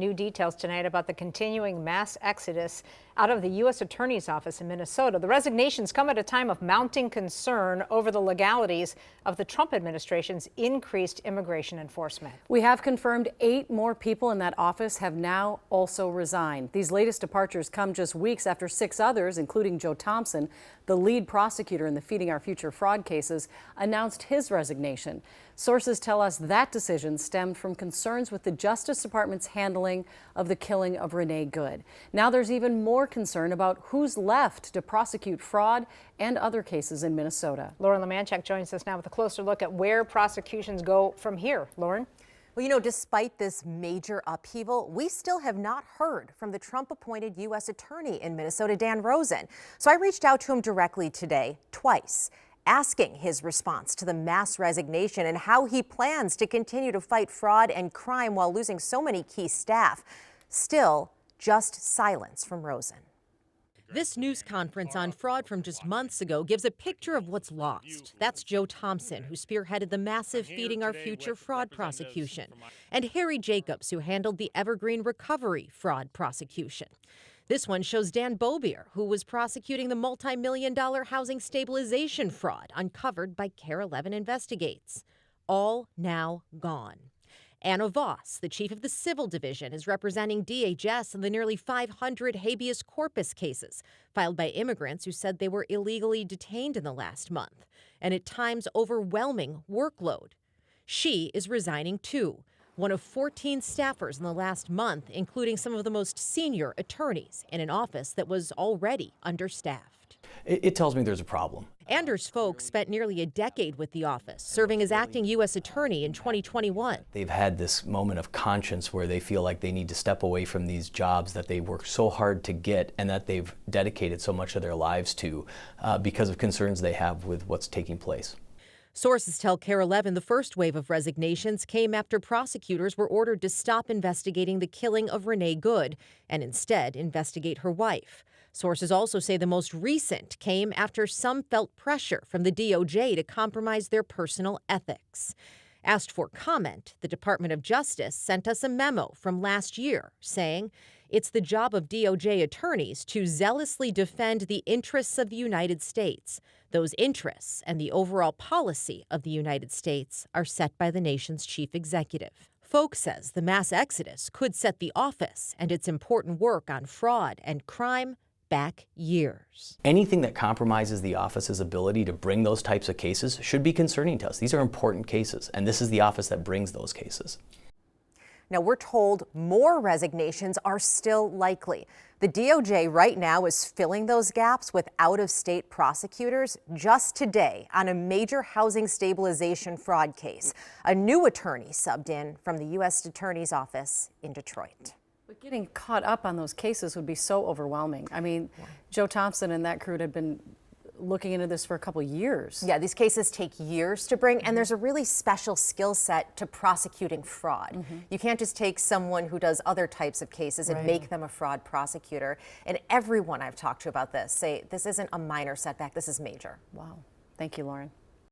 New details tonight about the continuing mass exodus out of the U.S. Attorney's Office in Minnesota. The resignations come at a time of mounting concern over the legalities of the Trump administration's increased immigration enforcement. We have confirmed 8 more people in that office have now also resigned. These latest departures come just weeks after 6 others, including Joe Thompson, the lead prosecutor in the Feeding Our Future fraud cases, announced his resignation. Sources tell us that decision stemmed from concerns with the Justice Department's handling of the killing of Renee Good. Now there's even more concern about who's left to prosecute fraud and other cases in Minnesota. Lauren Lemanchuk joins us now with a closer look at where prosecutions go from here. Lauren? Well, you know, despite this major upheaval, we still have not heard from the Trump-appointed U.S. Attorney in Minnesota, Dan Rosen. So I reached out to him directly today, twice, asking his response to the mass resignation and how he plans to continue to fight fraud and crime while losing so many key staff. Still, just silence from Rosen. This news conference on fraud from just months ago gives a picture of what's lost. That's Joe Thompson, who spearheaded the massive Feeding Our Future fraud prosecution, and Harry Jacobs, who handled the Evergreen Recovery fraud prosecution. This one shows Dan Bobier, who was prosecuting the multi-million-dollar housing stabilization fraud uncovered by KARE 11 Investigates. All now gone. Anna Voss, the chief of the Civil Division, is representing DHS in the nearly 500 habeas corpus cases filed by immigrants who said they were illegally detained in the last month, and at times overwhelming workload. She is resigning too, one of 14 staffers in the last month, including some of the most senior attorneys in an office that was already understaffed. It tells me there's a problem. Anders Fogh spent nearly a decade with the office, serving as acting U.S. attorney in 2021. They've had this moment of conscience where they feel like they need to step away from these jobs that they worked so hard to get and that they've dedicated so much of their lives to because of concerns they have with what's taking place. Sources tell KARE 11 the first wave of resignations came after prosecutors were ordered to stop investigating the killing of Renee Good and instead investigate her wife. Sources also say the most recent came after some felt pressure from the DOJ to compromise their personal ethics. Asked for comment, the Department of Justice sent us a memo from last year saying it's the job of DOJ attorneys to zealously defend the interests of the United States. Those interests and the overall policy of the United States are set by the nation's chief executive. Fogh says the mass exodus could set the office and its important work on fraud and crime back years. Anything that compromises the office's ability to bring those types of cases should be concerning to us. These are important cases, and this is the office that brings those cases. Now, we're told more resignations are still likely. The DOJ right now is filling those gaps with out-of-state prosecutors. Just today, on a major housing stabilization fraud case, a new attorney subbed in from the U.S. Attorney's Office in Detroit. But getting caught up on those cases would be so overwhelming. I mean, Joe Thompson and that crew had been looking into this for a couple years. Yeah, these cases take years to bring, and there's a really special skill set to prosecuting fraud. You can't just take someone who does other types of cases and make them a fraud prosecutor. And everyone I've talked to about this say this isn't a minor setback, this is major. Wow. Thank you, Lauren.